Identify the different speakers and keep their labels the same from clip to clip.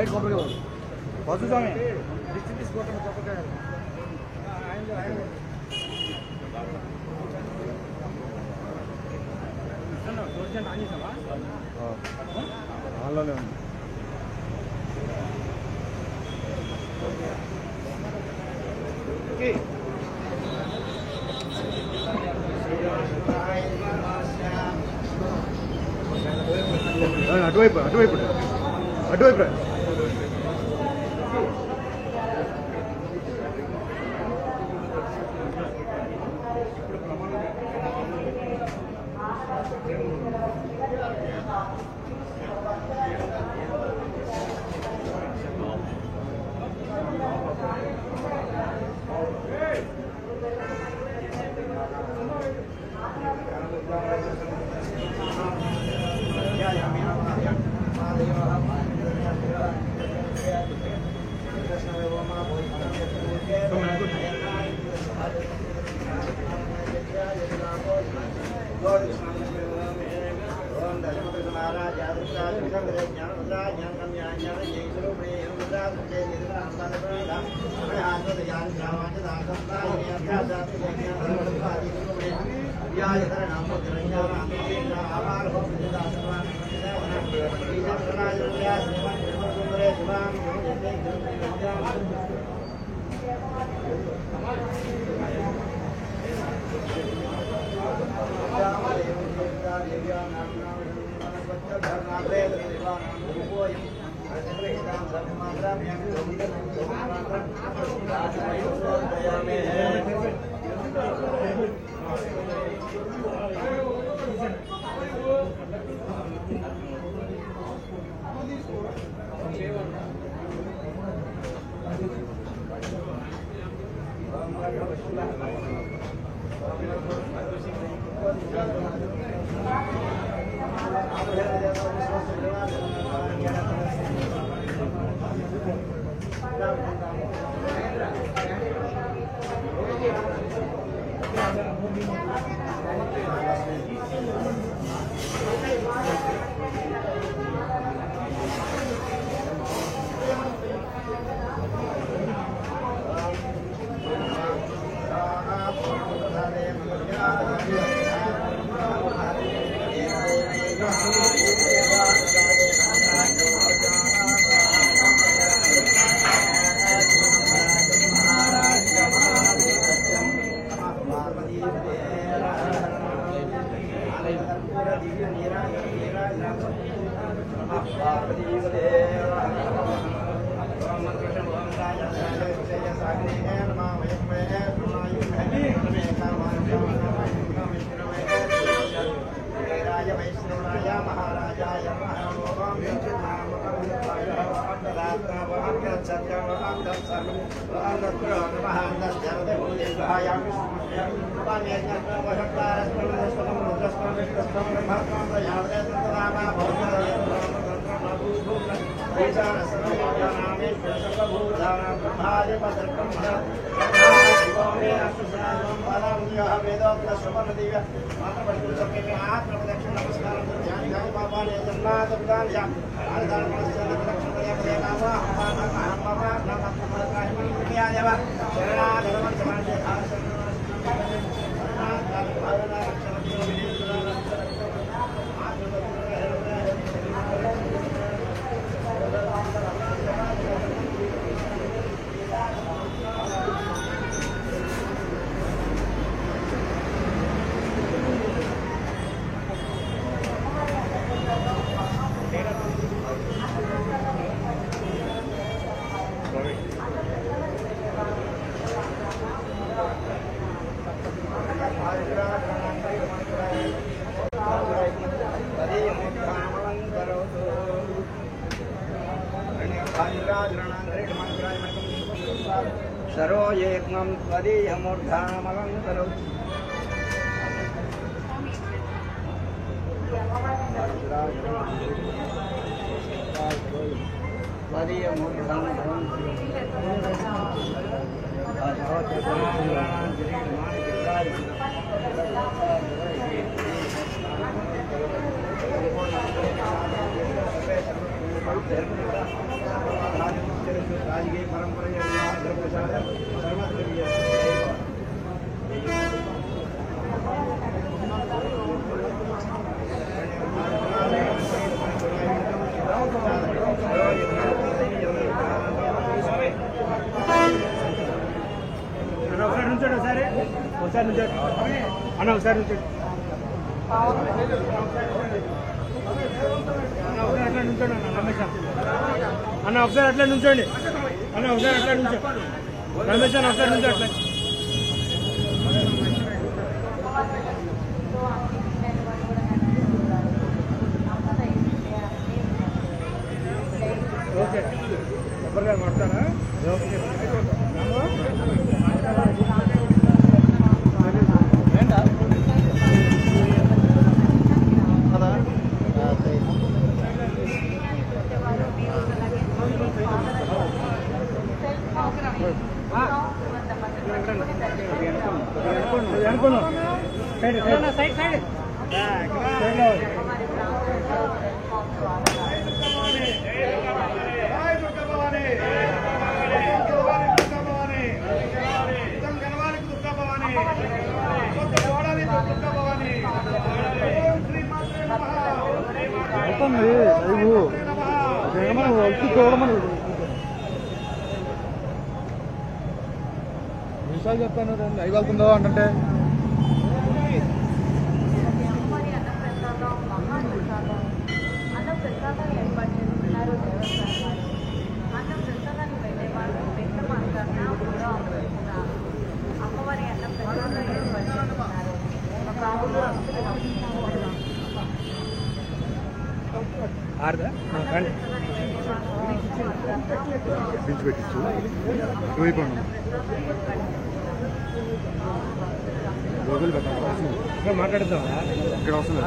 Speaker 1: Right కొబ్బరికాయ bus స్వామి district తీసుకోవటం కొబ్బరికాయ ఆన్లోనే ఉంది. అటువైపు అటువైపు అటువైపు
Speaker 2: सरो येक्मं त्वदीयमूर्धामलं करोति त्वदीयमूर्धं राजकीय परंपरा
Speaker 1: ఒకసారి నుంచోండి అన్న, ఒకసారి నుంచోండి అట్లా నుంచోండి అన్న రమేష్ అన్న, ఒకసారి అట్లా నుంచోండి అన్న, ఒకసారి అట్లా నుంచో రమేష్ అన్న, ఒకసారి నుంచో అట్లా. ఓకే ఎవరిగా మాట్లాడారా? సైడ్ సైడ్ నిమిషాలు చెప్తాను అవి వెళ్తుందో అంటే పిలిచి పెట్టించు ఇటువైపు మాట్లాడతాం ఇక్కడ అవసరం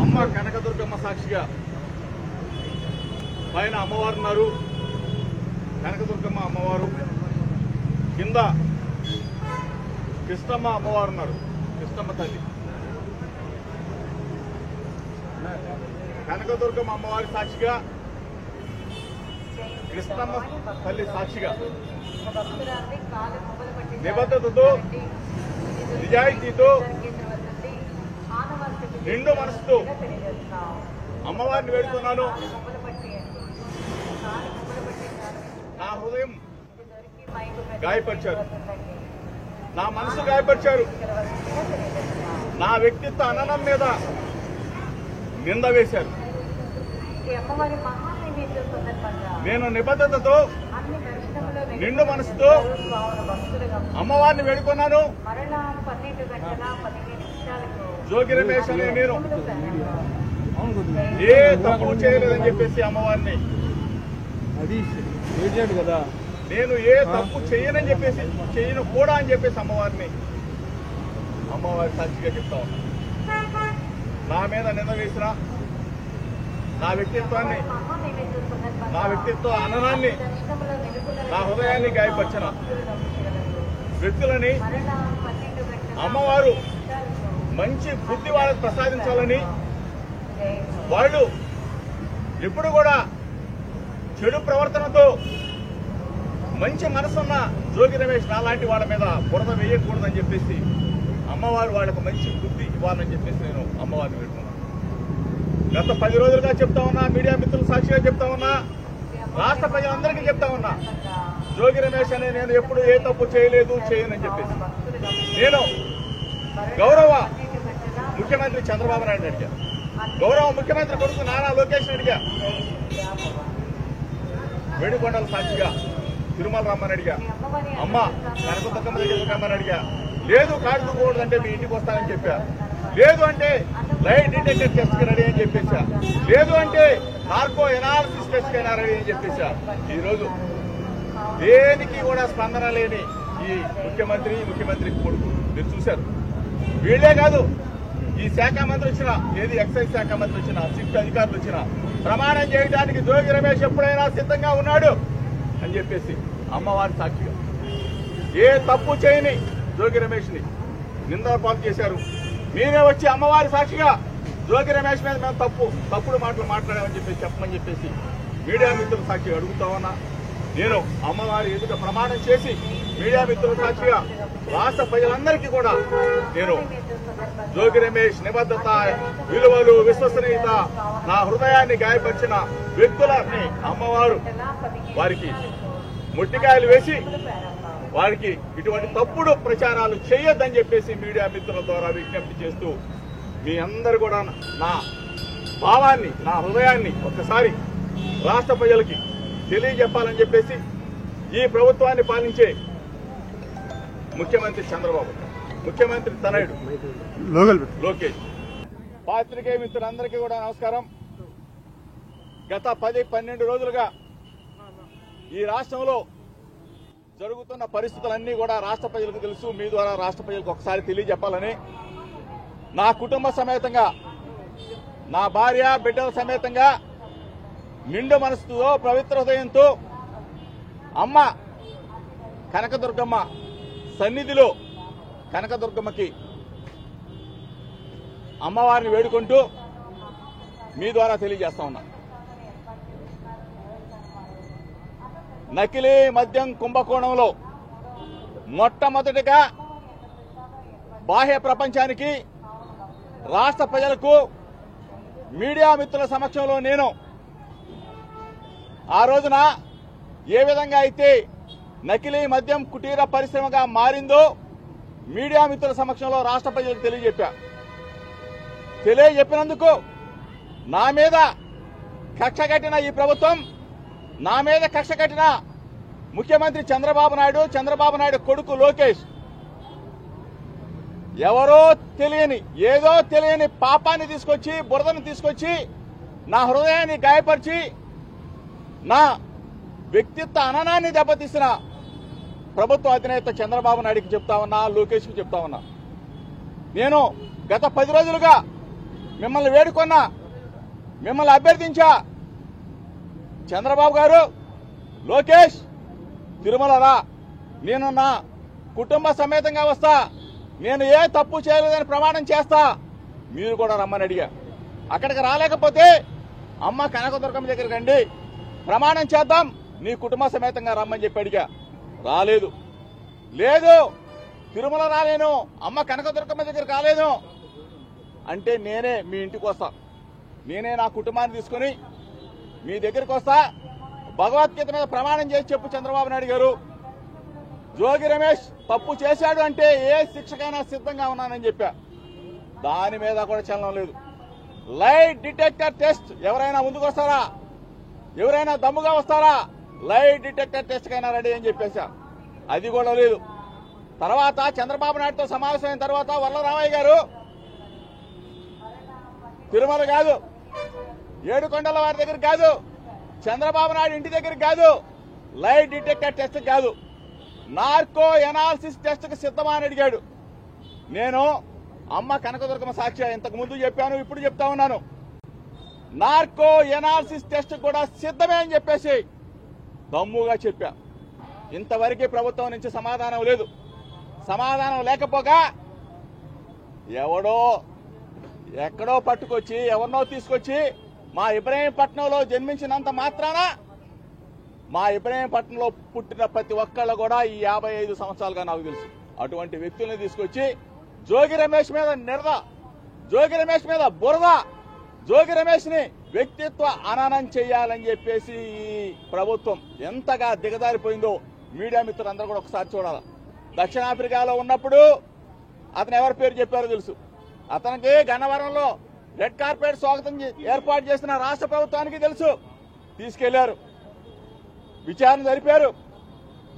Speaker 3: అమ్మ కనకదుర్గమ్మ సాక్షిగా పైన అమ్మవారు ఉన్నారు. కనకదుర్గమ్మ అమ్మవారు కింద కృష్ణమ్మ అమ్మవారు ఉన్నారు. కృష్ణమ్మ తల్లి కనకదుర్గమ్మ అమ్మవారి సాక్షిగా, కృష్ణమ్మ తల్లి సాక్షిగా నిబద్ధతతో నిజాయితీతో నిండు మనసుతో అమ్మవారిని వేడుకున్నాను. నా హృదయం గాయపరిచారు, నా మనసు గాయపరిచారు, నా వ్యక్తిత్వ అననం మీద నింద వేశారు. నేను నిబద్ధతతో నిండు మనసుతో అమ్మవారిని వేడుకున్నాను. జోగి రమేష్ అనే నేను ఏ తప్పు చేయలేదని చెప్పేసి అమ్మవారిని,
Speaker 1: కదా
Speaker 3: నేను ఏ తప్పు చేయనని చెప్పేసి, చేయను కూడా అని చెప్పేసి అమ్మవారిని సాక్షిగా చెప్తా ఉన్నా. నా మీద నింద వేసిన, నా వ్యక్తిత్వ అననాన్ని, నా హృదయాన్ని గాయపరిచిన వ్యక్తులని అమ్మవారు మంచి బుద్ధి వాళ్ళకు ప్రసాదించాలని, వాళ్ళు ఎప్పుడు కూడా చెడు ప్రవర్తనతో మంచి మనసున్న జోగి రమేష్ నాలాంటి వాళ్ళ మీద బురద వేయకూడదని చెప్పేసి అమ్మవారు వాళ్ళకు మంచి బుద్ధి ఇవ్వాలని చెప్పేసి నేను అమ్మవారిని పెట్టుకున్నాను. గత 10 రోజులుగా చెప్తా ఉన్నా, మీడియా మిత్రులు సాక్షిగా చెప్తా ఉన్నా, రాష్ట్ర ప్రజలందరికీ చెప్తా ఉన్నా, జోగి రమేష్ అనే నేను ఎప్పుడు ఏ తప్పు చేయలేదు, చేయనని చెప్పేసి నేను గౌరవ ముఖ్యమంత్రి చంద్రబాబు నాయుడు అడిగా, గౌరవ ముఖ్యమంత్రి కొడుకు నారా లోకేష్ అడిగా, వేడుకొండల సాక్షిగా తిరుమల రమ్మని అడిగా, అమ్మ కనకదుర్గమ్మ దగ్గరికి రమ్మని అడిగా. లేదు కాడుకోకూడదంటే మీ ఇంటికి వస్తానని చెప్పా, లేదు అంటే లైట్ డిటెక్టర్ టెస్ట్ కి రెడీ అని చెప్పేసా, లేదు అంటే నార్కో ఎనాలిసిస్ టెస్ట్ కి అయినా రెడీ అని చెప్పేసా. ఈరోజు దేనికి కూడా స్పందన లేని ఈ ముఖ్యమంత్రి కొడుకు మీరు చూశారు. వీళ్లే కాదు, ఈ శాఖ మంత్రి వచ్చిన, ఏది ఎక్సైజ్ శాఖ మంత్రి వచ్చిన, సిఫ్ట్ అధికారులు వచ్చిన ప్రమాణం చేయడానికి జోగి రమేష్ ఎప్పుడైనా సిద్ధంగా ఉన్నాడు. అని చెప్పేసి అమ్మవారి సాక్షిగా ఏ తప్పు చేయని జోగి రమేష్ని నిందపాలు చేశారు. మీరే వచ్చి అమ్మవారి సాక్షిగా జోగి రమేష్ మీద మేము తప్పుడు మాటలు మాట్లాడామని చెప్పమని చెప్పేసి మీడియా మిత్రుల సాక్షిగా అడుగుతా ఉన్నా. నేను అమ్మవారి ఎదుట ప్రమాణం చేసి మీడియా మిత్రుల సాక్షిగా రాష్ట్ర ప్రజలందరికీ కూడా నేను జోగి రమేష్ నిబద్ధత, విలువలు, విశ్వసనీయత, నా హృదయాన్ని గాయపరిచిన వ్యక్తులని అమ్మవారు వారికి ముట్టికాయలు వేసి వారికి ఇటువంటి తప్పుడు ప్రచారాలు చేయొద్దని చెప్పేసి మీడియా మిత్రుల ద్వారా విజ్ఞప్తి చేస్తూ మీ అందరు కూడా నా భావాన్ని, నా హృదయాన్ని ఒక్కసారి రాష్ట్ర ప్రజలకి తెలియజెప్పాలని చెప్పేసి ఈ ప్రభుత్వాన్ని పాలించే ముఖ్యమంత్రి చంద్రబాబు, ముఖ్యమంత్రి తనయుడు లోకేష్, పాత్రికేయ మిత్రులందరికీ కూడా నమస్కారం. గత 10-12 రోజులుగా ఈ రాష్ట్రంలో జరుగుతున్న పరిస్థితులన్నీ కూడా రాష్ట్ర ప్రజలకు తెలుసు. మీ ద్వారా రాష్ట్ర ప్రజలకు ఒకసారి తెలియజెప్పాలని నా కుటుంబ సమేతంగా, నా భార్య బిడ్డల సమేతంగా నిండు మనసుతో, పవిత్ర హృదయంతో అమ్మ కనకదుర్గమ్మ సన్నిధిలో కనకదుర్గమ్మకి అమ్మవారిని వేడుకుంటూ మీ ద్వారా తెలియజేస్తా ఉన్నా. నకిలీ మద్యం కుంభకోణంలో మొట్టమొదటిగా బాహ్య ప్రపంచానికి, రాష్ట్ర ప్రజలకు, మీడియా మిత్రుల సమక్షంలో నేను ఆ రోజున ఏ విధంగా అయితే నకిలీ మద్యం కుటీర పరిశ్రమగా మారిందో మీడియా మిత్రుల సమక్షంలో రాష్ట్ర ప్రజలకు తెలియజెప్పినందుకు నా మీద కక్ష కట్టిన ఈ ప్రభుత్వం, నా మీద కక్ష కట్టిన ముఖ్యమంత్రి చంద్రబాబు నాయుడు కొడుకు లోకేష్ ఎవరో తెలియని, ఏదో తెలియని పాపాన్ని తీసుకొచ్చి, బురదను తీసుకొచ్చి నా హృదయాన్ని గాయపరిచి నా వ్యక్తిత్వ అననాన్ని దెబ్బతీసిన ప్రభుత్వ అధినేత చంద్రబాబు నాయుడికి చెప్తా ఉన్నా, లోకేష్కి చెప్తా ఉన్నా. నేను గత 10 రోజులుగా మిమ్మల్ని వేడుకున్నా, మిమ్మల్ని అభ్యర్థించా, చంద్రబాబు గారు, లోకేష్ తిరుమల రా, నేను నా కుటుంబ సమేతంగా వస్తా, నేను ఏ తప్పు చేయలేదని ప్రమాణం చేస్తా, మీరు కూడా రమ్మని అడిగా. అక్కడికి రాలేకపోతే అమ్మ కనకదుర్గమ్మ దగ్గరికి రండి, ప్రమాణం చేద్దాం, నీ కుటుంబ సమేతంగా రమ్మని చెప్పి అడిగా. రాలేదు. లేదు, తిరుమల రాలేను, అమ్మ కనకదుర్గమ్మ దగ్గరికి రాలేను అంటే నేనే మీ ఇంటికి వస్తా, నేనే నా కుటుంబాన్ని తీసుకుని మీ దగ్గరికి వస్తా, భగవద్గీత మీద ప్రమాణం చేసి చెప్పు చంద్రబాబు నాయుడు గారు, జోగి రమేష్ తప్పు చేశాడు అంటే ఏ శిక్షకైనా సిద్ధంగా ఉన్నానని చెప్పా. దాని మీద కూడా చలనం లేదు. లైట్ డిటెక్టర్ టెస్ట్ ఎవరైనా ముందుకు వస్తారా, ఎవరైనా దమ్ముగా వస్తారా, లైట్ డిటెక్టర్ టెస్ట్ కైనా రెడీ అని చెప్పేశా. అది కూడా లేదు. తర్వాత చంద్రబాబు నాయుడుతో సమావేశమైన తర్వాత వరలరామయ్య గారు తిరుమల కాదు, ఏడుకొండల వారి దగ్గర కాదు, చంద్రబాబు నాయుడు ఇంటి దగ్గర కాదు, లైట్ డిటెక్టర్ టెస్ట్ కాదు, నార్కో ఎనాలిసిస్ టెస్ట్ కు సిద్ధమా అని అడిగాడు. నేను అమ్మ కనకదుర్గమ్మ సాక్షి ఇంతకు ముందు చెప్పాను, ఇప్పుడు చెప్తా ఉన్నాను, నార్కో ఎనాలిసిస్ టెస్ట్ కూడా సిద్ధమే అని చెప్పేసి దమ్ముగా చెప్పా. ఇంతవరకు ప్రభుత్వం నుంచి సమాధానం లేదు. సమాధానం లేకపోగా ఎవడో ఎక్కడో పట్టుకొచ్చి, ఎవరినో తీసుకొచ్చి మా ఇబ్రహీంపట్నంలో జన్మించినంత మాత్రాన, మా ఇబ్రహీంపట్నంలో పుట్టిన ప్రతి ఒక్కళ్ళు కూడా ఈ 55 సంవత్సరాలుగా నాకు తెలుసు, అటువంటి వ్యక్తుల్ని తీసుకొచ్చి జోగి రమేష్ మీద నిరద, జోగి రమేష్ మీద బురద, జోగి రమేష్ ని వ్యక్తిత్వ అననం చేయాలని చెప్పేసి ఈ ప్రభుత్వం ఎంతగా దిగజారిపోయిందో మీడియా మిత్రులందరూ కూడా ఒకసారి చూడాలి. దక్షిణాఫ్రికాలో ఉన్నప్పుడు అతను ఎవరి పేరు చెప్పారో తెలుసు. అతనికి గన్నవరంలో రెడ్ కార్పెట్ స్వాగతం ఏర్పాటు చేసిన రాష్ట్ర ప్రభుత్వానికి తెలుసు. తీసుకెళ్లారు, విచారణ జరిపారు.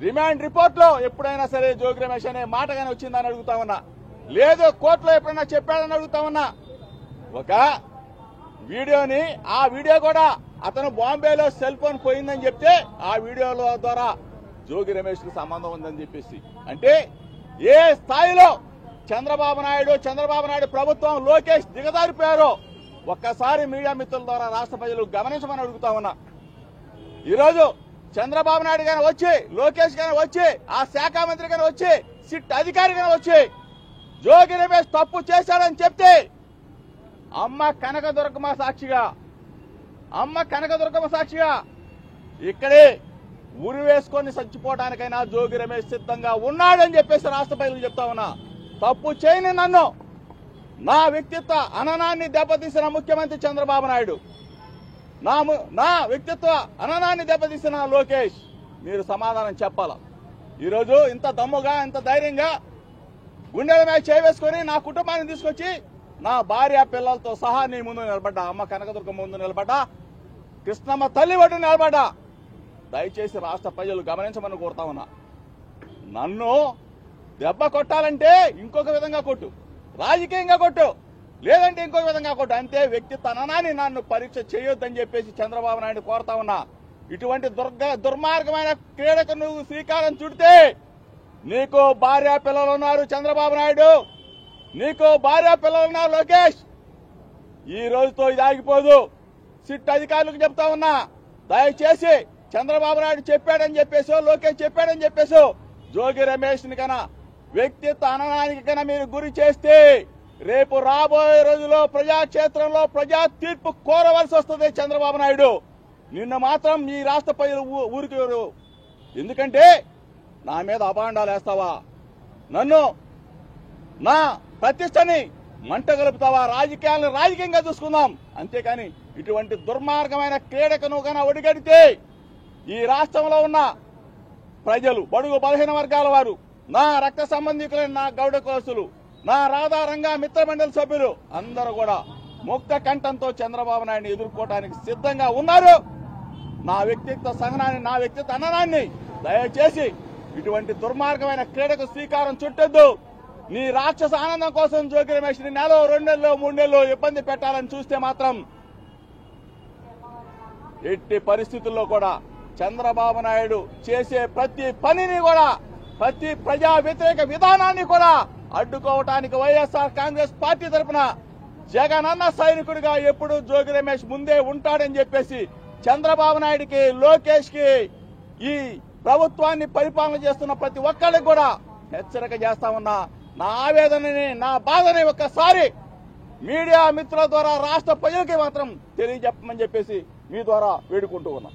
Speaker 3: రిమాండ్ రిపోర్ట్ లో ఎప్పుడైనా సరే జోగి రమేష్ అనే మాట కానీ వచ్చిందని అడుగుతా ఉన్నా, లేదు కోర్టులో ఎప్పుడైనా చెప్పాడని అడుగుతా ఉన్నా. ఒక వీడియోని, ఆ వీడియో కూడా అతను బాంబేలో సెల్ ఫోన్ పోయిందని చెప్తే ఆ వీడియోల ద్వారా జోగి రమేష్ కు సంబంధం ఉందని చెప్పేసి, అంటే ఏ స్థాయిలో చంద్రబాబు నాయుడు ప్రభుత్వం, లోకేష్ దిగజారిపోయారో ఒక్కసారి మీడియా మిత్రుల ద్వారా రాష్ట్ర ప్రజలు గమనించమని అడుగుతా ఉన్నా. ఈరోజు చంద్రబాబు నాయుడు గాని వచ్చి, లోకేష్ గాని వచ్చి, ఆ శాఖ మంత్రి గాని వచ్చి, సిట్ అధికారి గాని వచ్చి జోగి రమేష్ తప్పు చేశాడని చెప్తే అమ్మ కనకదుర్గమ్మ సాక్షిగా ఇక్కడే ఉరి వేసుకొని చచ్చిపోవడానికైనా జోగి రమేష్ సిద్ధంగా ఉన్నాడని చెప్పేసి రాష్ట్ర ప్రజలకు చెప్తా ఉన్నా. తప్పు చేయని నన్ను, నా వ్యక్తిత్వ అననాన్ని దెబ్బతీసిన ముఖ్యమంత్రి చంద్రబాబు నాయుడు, నా వ్యక్తిత్వ అననాన్ని దెబ్బతీసిన లోకేష్, మీరు సమాధానం చెప్పాలా? ఈరోజు ఇంత దమ్ముగా, ఇంత ధైర్యంగా గుండెల మీద చేవేసుకొని నా కుటుంబాన్ని తీసుకొచ్చి నా భార్య పిల్లలతో సహా నీ ముందు నిలబడ్డా, అమ్మ కనకదుర్గమ్మ ముందు నిలబడ్డా, కృష్ణమ్మ తల్లి ఒడ్డు నిలబడ్డా. దయచేసి రాష్ట్ర ప్రజలు గమనించమని కోరుతా ఉన్నా. నన్ను దెబ్బ కొట్టాలంటే ఇంకొక విధంగా కొట్టు, రాజకీయంగా కొట్టు, లేదంటే ఇంకొక విధంగా కొట్టు, అంతే. వ్యక్తిత్వ అననాన్ని నన్ను పరీక్ష చేయొద్దని చెప్పేసి చంద్రబాబు నాయుడు కోరుతా ఉన్నా. ఇటువంటి దుర్మార్గమైన క్రీడకు నువ్వు శ్రీకారం చుడితే నీకు భార్య పిల్లలు ఉన్నారు చంద్రబాబు నాయుడు, నీకు భార్య పిల్లలు ఉన్నారు లోకేష్. ఈ రోజుతో ఇది ఆగిపోదు. సిట్ అధికారులకు చెప్తా ఉన్నా, దయచేసి చంద్రబాబు నాయుడు చెప్పాడని చెప్పేసో, లోకేష్ చెప్పాడని చెప్పేసో జోగి రమేష్ ని కన్నా వ్యక్తిత్వ అననానికి కన్నా మీరు గురి చేస్తే రేపు రాబోయే రోజుల్లో ప్రజాక్షేత్రంలో ప్రజా తీర్పు కోరవలసి వస్తుంది చంద్రబాబు నాయుడు. నిన్న మాత్రం ఈ రాష్ట్ర ప్రజలు ఊరికి, ఎందుకంటే నా మీద అభాండాలు వేస్తావా, నన్ను నా ప్రతిష్టని మంట గలుపుతావా, రాజకీయాలను రాజకీయంగా చూసుకుందాం, అంతేకాని ఇటువంటి దుర్మార్గమైన క్రీడకు నువ్వు కన్నా ఒడిగడితే ఈ రాష్ట్రంలో ఉన్న ప్రజలు, బడుగు బలహీన వర్గాల వారు, నా రక్త సంబంధికులైన నా గౌడ కులస్తులు, నా రాధారంగా మిత్రమండలి సభ్యులు అందరూ కూడా ముక్త కంఠంతో చంద్రబాబు నాయుడిని ఎదుర్కోవడానికి సిద్ధంగా ఉన్నారు. నా వ్యక్తిత్వ సహనాన్ని, నా వ్యక్తిత్వ అననాన్ని దయచేసి ఇటువంటి దుర్మార్గమైన క్రీడకు శ్రీకారం చుట్టొద్దు. నీ రాక్షస ఆనందం కోసం జోగి రమేష్ ని నెల, 2 నెలలు, 3 నెలలు ఇబ్బంది పెట్టాలని చూస్తే మాత్రం ఎట్టి పరిస్థితుల్లో కూడా చంద్రబాబు నాయుడు చేసే ప్రతి పనిని కూడా, ప్రతి ప్రజా వ్యతిరేక విధానాన్ని కూడా అడ్డుకోవటానికి వైఎస్ఆర్ కాంగ్రెస్ పార్టీ తరఫున జగనన్న సైనికుడిగా ఎప్పుడు జోగి రమేష్ ముందే ఉంటాడని చెప్పేసి చంద్రబాబు నాయుడికి, లోకేష్ కి, ఈ ప్రభుత్వాన్ని పరిపాలన చేస్తున్న ప్రతి ఒక్కరికి కూడా హెచ్చరిక చేస్తా ఉన్నా. నా ఆవేదనని, నా బాధని ఒక్కసారి మీడియా మిత్రుల ద్వారా రాష్ట్ర ప్రజలకి మాత్రం తెలియజెప్పమని చెప్పేసి మీ ద్వారా వేడుకుంటూ ఉన్నా.